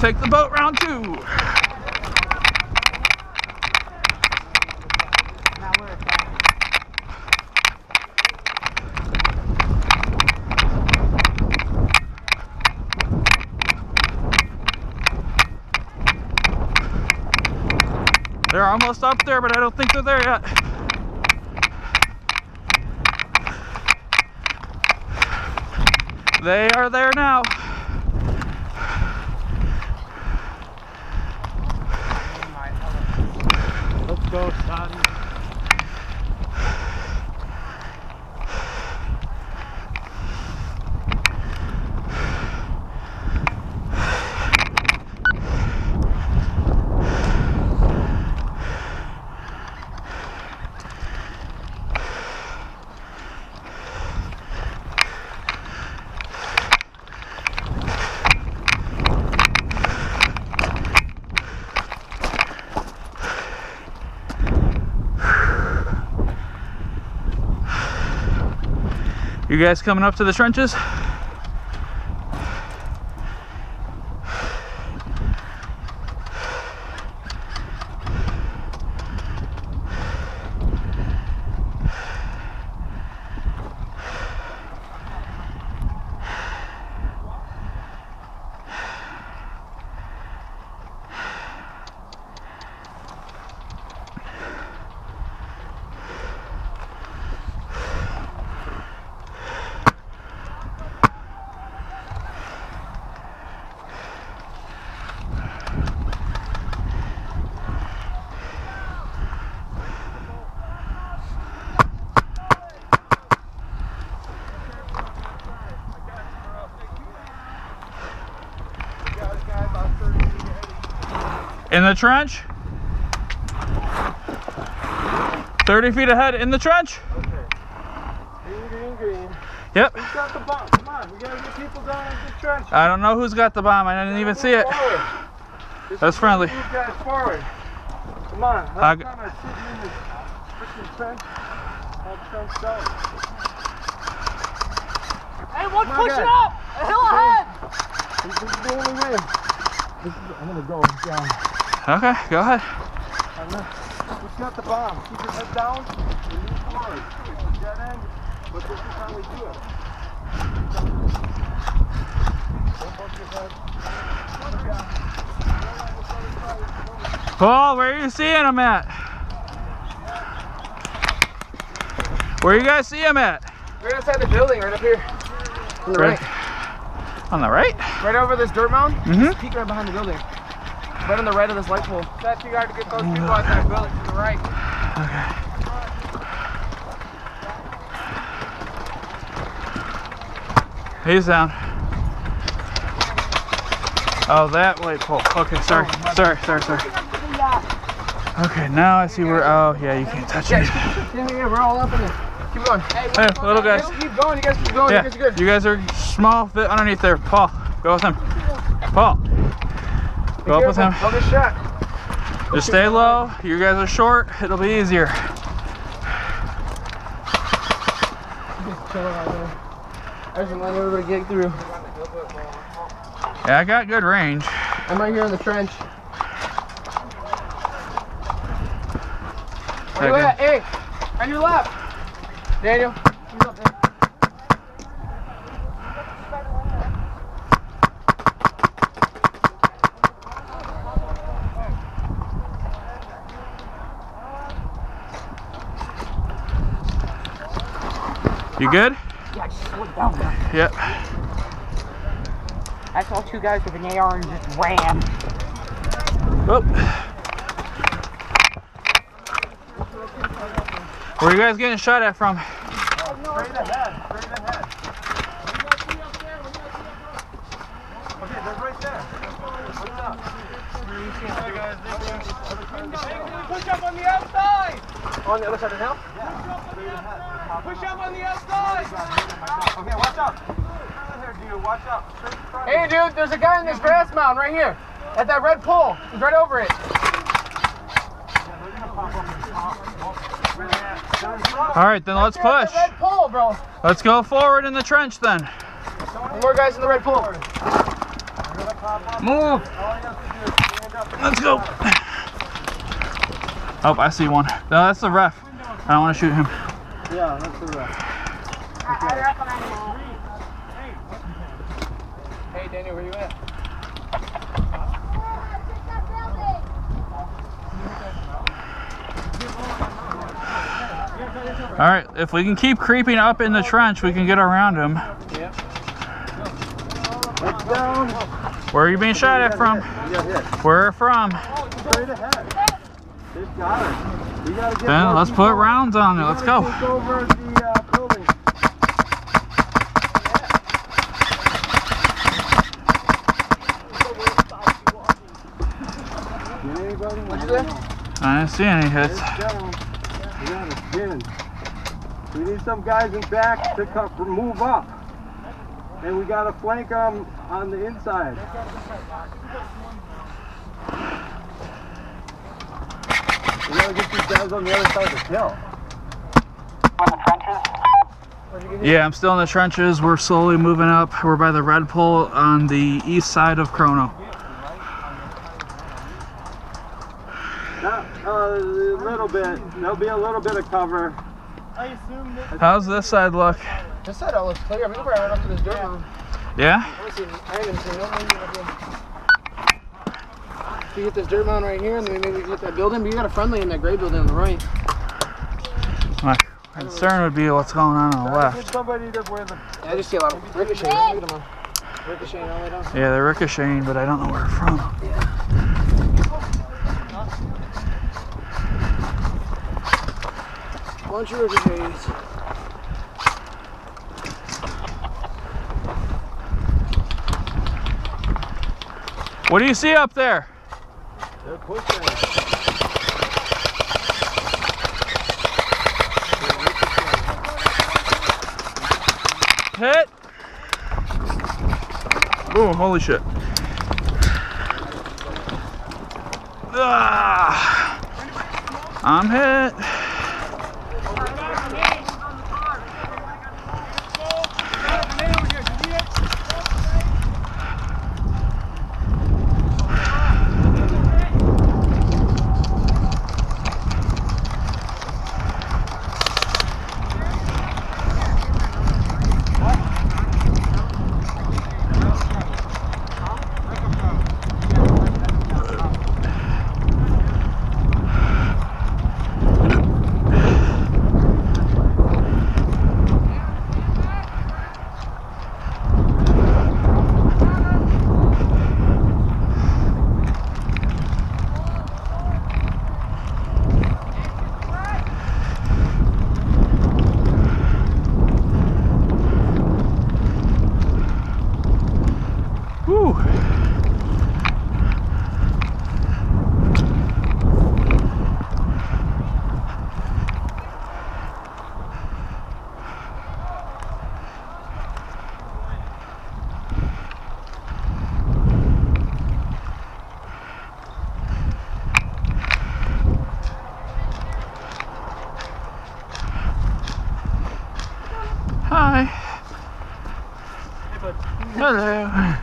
take the boat round 2. They're almost up there, but I don't think they're there yet. They are there now. Let's go, son. You guys coming up to the trenches? In the trench? 30 feet ahead in the trench? Okay. Green. Yep. Who's got the bomb? Come on, we gotta get people down in the trench. I don't know who's got the bomb. I didn't even see it. That's friendly. Move guys forward. Come on. Last time I sit in this freaking trench, all trenched out. Hey, one pushing up! A hill ahead! This is the only way. I'm gonna go down. Okay, go ahead. Who's got the bomb? Keep your head down and move forward. It's a dead end, but this is how we do it. Don't bump your head. Paul, where are you seeing him at? Where you guys see him at? Right outside the building, right up here. On the right. On the right? Right over this dirt mound? Mm-hmm. Just peek right behind the building. Right on the right of this light pole. That's too hard to get those people out that building to the right. Okay. He's down. Oh, that light pole. Okay, sorry. Sorry. Okay, now I see where. Oh, yeah, you can't touch it. Yeah, we're all up in it. Keep going. Hey, little guys. Keep going. You guys keep going. Yeah, You guys are good. you guys are small fit underneath there. Paul, go with him. Paul, go up with him. Don't get shot. Just stay low. You guys are short. It'll be easier. I just want everybody to get through. Yeah, I got good range. I'm right here in the trench. Where you at? Hey, on your left. Daniel, he's up there. You good? Yeah, I just slowed down there. Yep. I saw two guys with an AR and just ran. Oh. Where are you guys getting shot at from? Straight ahead. Okay, they're right there. What's up? Push up on the outside! On the other side of the hill? Yeah. Push up on the outside! Okay, watch out. Here, dude, watch out. Hey, dude, there's a guy in this grass mound right here. At that red pole. He's right over it. All right, then let's push. Red pole, bro. Let's go forward in the trench then. More guys in the red pole. Move! Let's go! Oh, I see one. No, that's the ref. I don't want to shoot him. Yeah, that's the ref. Hey, Daniel, where you at? Alright, if we can keep creeping up in the trench, we can get around him. Yeah. Let's down. Where are you being shot at from? You got hit. Where from? Straight ahead. They've got it. We gotta get Then more let's people. put rounds on it. Let's go. Take over the building. Anybody? What'd you say? I didn't see any hits. It's down. We got a pin. We need some guys in back to move up. And we gotta flank them on the inside. We gotta get these guys on the other side of the hill. Yeah, I'm still in the trenches. We're slowly moving up. We're by the red pole on the east side of Chrono. A little bit. There'll be a little bit of cover. How's this side look? This side all looks clear. I mean, we're right up to this dirt mound. Yeah? I haven't seen no movement up here. If you get this dirt mound right here, and then maybe we can get that building, but you got a friendly in that gray building on the right. My concern would be what's going on the Get left. somebody to where the... Yeah, I just see a lot of ricocheting. Look at them all. Ricocheting all the way down. Yeah, they're ricocheting, but I don't know where from. Bunch of ricochets. What do you see up there? They're pushing. Hit! Boom, holy shit. Ah, I'm hit. Hi. Hello.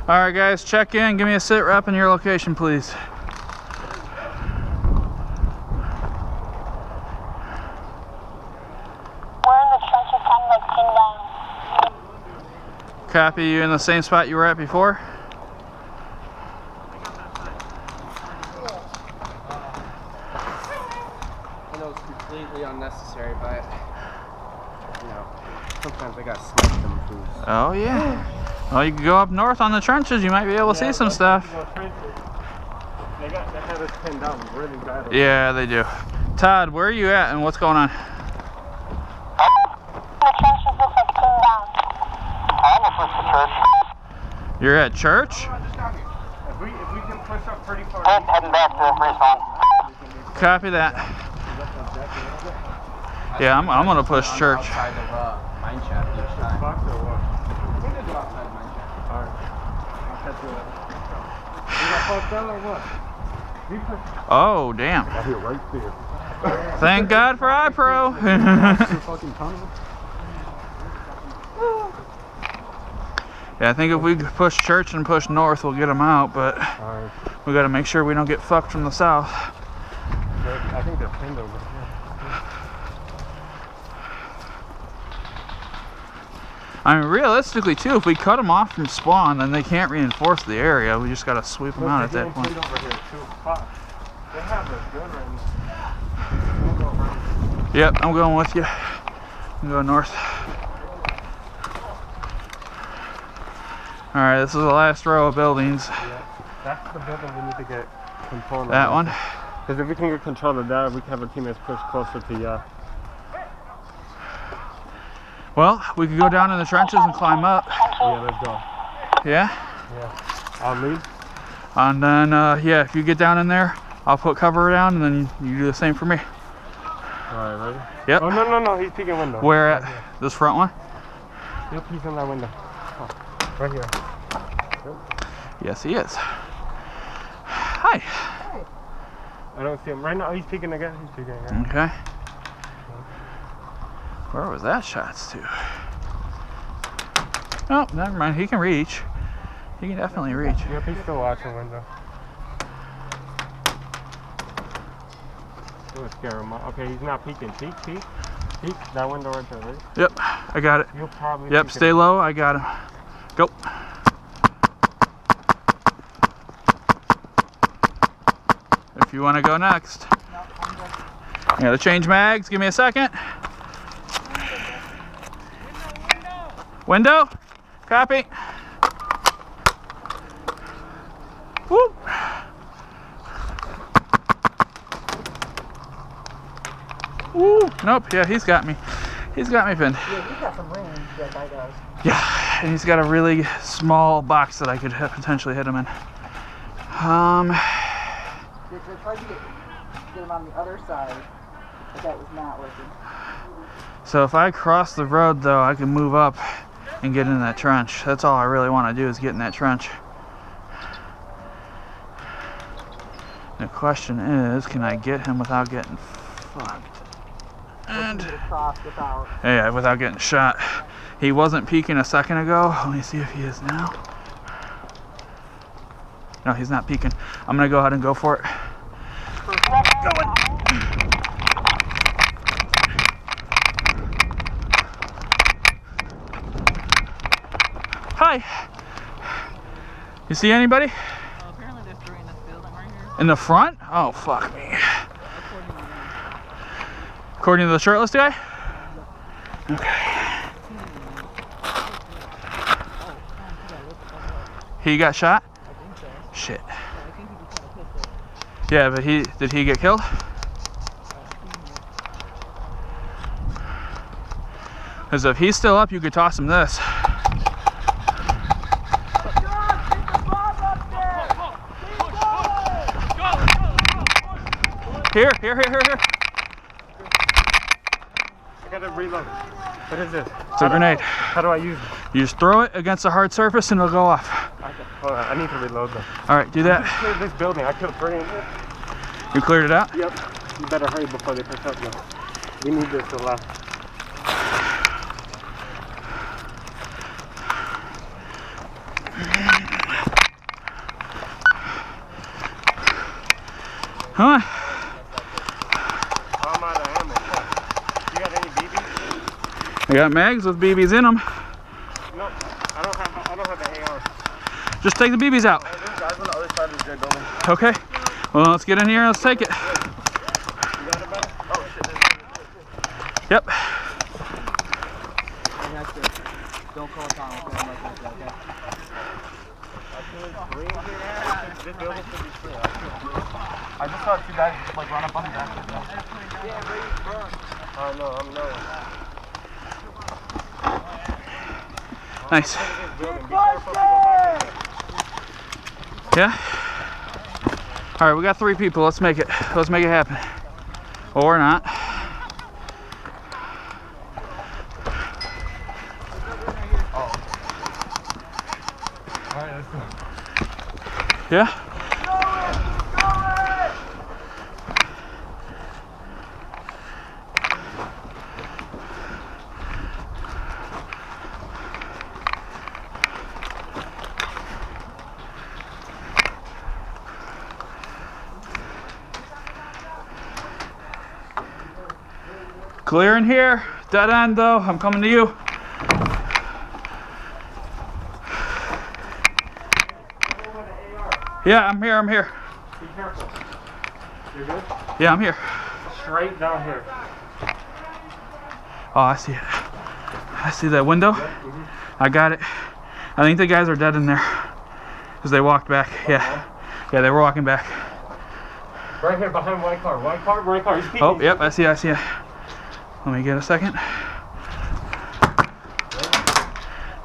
All right, guys, check in. Give me a sit rep and your location, please. We're in the trenches, kind of like pinned down. Copy. You in the same spot you were at before? I know it's completely unnecessary, but you know, sometimes I gotta smack them fools. Oh yeah. Well, you can go up north on the trenches. You might be able to see some stuff. They had us pinned down really bad. Yeah, they do. Todd, where are you at and what's going on? The trenches look like pinned down. I'm gonna push the church. You're at church? If we can push up pretty far. We're heading back to respawn. Copy that. Yeah, I'm gonna push church. Outside of mine shaft each time. Box or what? We're gonna go outside of mine shaft. Alright. I'll catch you later. You got fucked up or what? Oh, damn. I'll be right there. Thank God for iPro. Fucking tunnel. Yeah, I think if we push church and push north, we'll get them out, but Alright. we gotta make sure we don't get fucked from the south. I think they're pinned over here. I mean, realistically, too, if we cut them off from spawn, then they can't reinforce the area. We just gotta sweep them out at that point. Over here too. Fuck. They have a gun right now. Yep, I'm going with you. I'm going north. Alright, this is the last row of buildings. Yeah. That's the building we need to get control of. That one? Because if we can get control of that, we can have our teammates push closer to Yacht. Well, we could go down in the trenches and climb up. Yeah, let's go. Yeah? Yeah. I'll lead. And then, yeah, if you get down in there, I'll put cover down, and then you do the same for me. Alright, ready? Yep. Oh, no, he's peeking window. Where Right at? here. This front one? Yep, he's in that window. Oh, right here. Yes, he is. Hi. I don't see him. Right now, he's peeking again. He's peeking again. Okay. Where was that shots to? Oh, never mind. He can reach. He can definitely reach. Yep, he's still watching window. It would scare him. Okay, he's not peeking. Peek. That window right there, right? Yep, I got it. You'll probably. Yep, stay low. I got him. Go. If you want to go next. I gotta change mags. Give me a second. Window. Copy. Whoop. Woo. Nope. Yeah, he's got me. He's got me pinned. Yeah, he's got some range, that guy does. Yeah, and he's got a really small box that I could potentially hit him in. They tried to get him on the other side, but that was not working. So if I cross the road, though, I can move up and get in that trench. That's all I really want to do is get in that trench. The question is, can I get him without getting fucked? And yeah, without getting shot. He wasn't peeking a second ago. Let me see if he is now. No, he's not peeking. I'm gonna go ahead and go for it. Going. Hi. You see anybody? Apparently there's three in this building right here. In the front? Oh, fuck me. According to the shirtless guy? Okay. He got shot? Shit. Yeah, but did he get killed? Because if he's still up, you could toss him this. Here. I gotta reload. What is this? It's a grenade. How do I use it? You just throw it against a hard surface and it'll go off. Okay, hold on. I need to reload them. Alright, do that. Clear this building. I killed 3 in here. You cleared it out? Yep. You better hurry before they pick up now. We need this to last. Huh? I'm out of ammo. You got any BBs? I got mags with BBs in them. No, I don't have the AR. Just take the BBs out. There's guys on the other side of the building. Okay. Well, let's get in here and let's take it. You got it, better? Oh shit. Yep. Don't call Tom. Okay? This building should be clear. I just saw two guys just like run up on the back. Oh no, I'm no. Nice. Yeah? Alright, we got 3 people. Let's make it happen. Or not. Alright, let's go. Yeah? Clear in here. Dead end though. I'm coming to you. Yeah, I'm here. Be careful. You're good? Yeah, I'm here. Straight down here. Oh, I see it. I see that window. I got it. I think the guys are dead in there. Because they walked back. Yeah. Yeah, they were walking back. Right here behind white car. White car. He's peeking. Oh, yep, I see it. Let me get a second.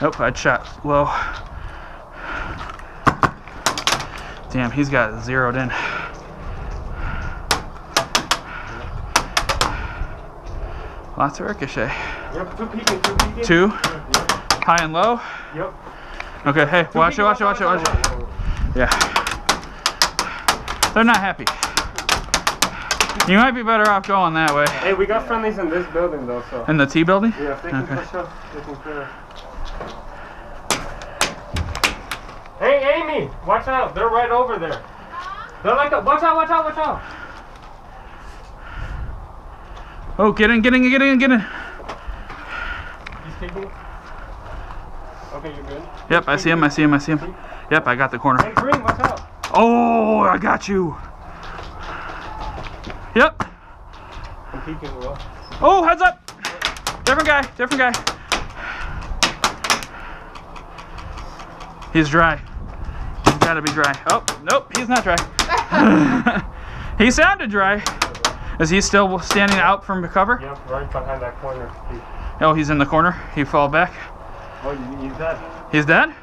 Nope, I'd shot low. Damn, he's got it zeroed in. Lots of ricochet. Yep, two peeking. 2? Yep. High and low? Yep. Okay, hey, watch it. Yeah. They're not happy. You might be better off going that way. Hey, we got friendlies in this building though, so. In the T building? Yeah, if they can Okay. push up, they can clear. Hey, Amy, watch out. They're right over there. They're like, watch out. Oh, get in. He's taking it. Okay, you're good. Yep, I see him. Yep, I got the corner. Hey, Green, watch out. Oh, I got you. Yep. I'm peeking, Will. Oh, heads up. Different guy. He's dry. He's gotta be dry. Oh, nope, he's not dry. He sounded dry. Is he still standing out from the cover? Yep, right behind that corner. Oh, he's in the corner. He fell back. Oh, he's dead. He's dead?